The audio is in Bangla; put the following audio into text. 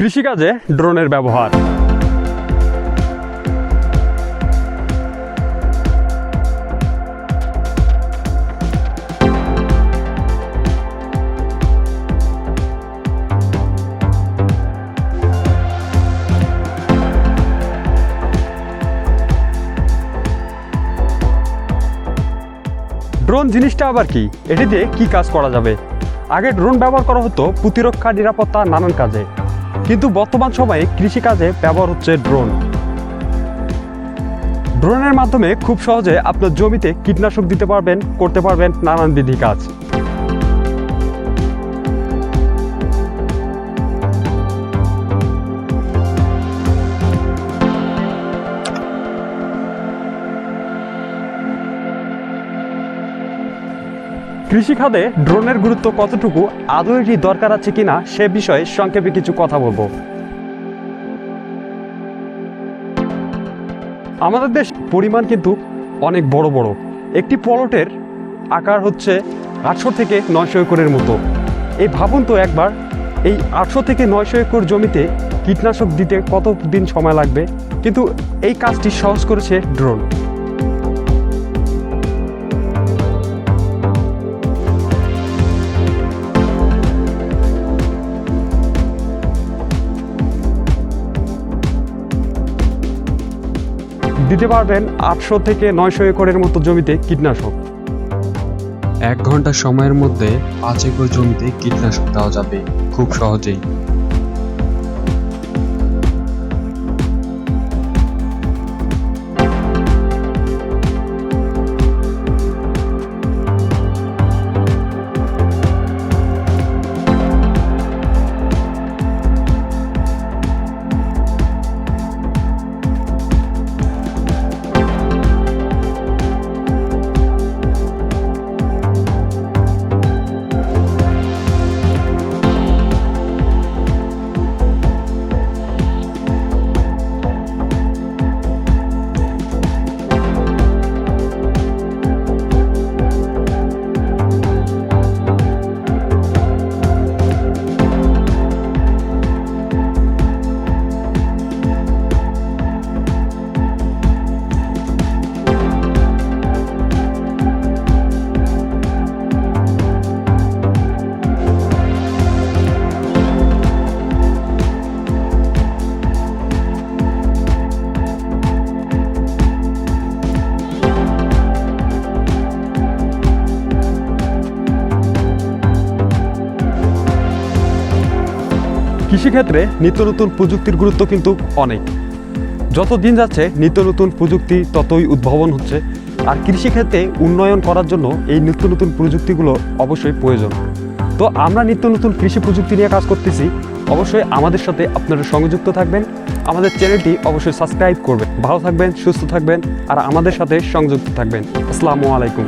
কৃষিকাজে ড্রোনের ব্যবহার। ড্রোন জিনিসটা আবার কি, এটি দিয়ে কি কাজ করা যাবে? আগে ড্রোন ব্যবহার করা হতো প্রতিরক্ষা, নিরাপত্তা, নানান কাজে, কিন্তু বর্তমান সময়ে কৃষিকাজে ব্যবহার হচ্ছে ড্রোন। ড্রোনের মাধ্যমে খুব সহজে আপনার জমিতে কীটনাশক দিতে পারবেন, করতে পারবেন নানানবিধি কাজ। কৃষিখাতে ড্রোনের গুরুত্ব কতটুকু, আদৌ এটি দরকার আছে কিনা সে বিষয়ে সংক্ষেপে কিছু কথা বলবো। আমাদের দেশ পরিমাণ কিন্তু অনেক বড় বড়। একটি প্লটের আকার হচ্ছে 800 থেকে 900 একরের মতো। এই ভাবুন তো একবার, এই 800 থেকে 900 একর জমিতে কীটনাশক দিতে কত দিন সময় লাগবে, কিন্তু এই কাজটি সহজ করেছে ড্রোন। দিতে পারবেন 800 থেকে 900 একরের মতো জমিতে কীটনাশক। 1 ঘন্টা সময়ের মধ্যে 5 একর জমিতে কীটনাশক দেওয়া যাবে খুব সহজেই। কৃষিক্ষেত্রে নিত্য নতুন প্রযুক্তির গুরুত্ব কিন্তু অনেক। যত দিন যাচ্ছে নিত্য নতুন প্রযুক্তি ততই উদ্ভাবন হচ্ছে, আর কৃষিক্ষেত্রে উন্নয়ন করার জন্য এই নিত্য নতুন প্রযুক্তিগুলো অবশ্যই প্রয়োজন। তো আমরা নিত্য নতুন কৃষি প্রযুক্তি নিয়ে কাজ করতেছি, অবশ্যই আমাদের সাথে আপনারা সংযুক্ত থাকবেন। আমাদের চ্যানেলটি অবশ্যই সাবস্ক্রাইব করবেন। ভালো থাকবেন, সুস্থ থাকবেন, আর আমাদের সাথে সংযুক্ত থাকবেন। আসসালামু আলাইকুম।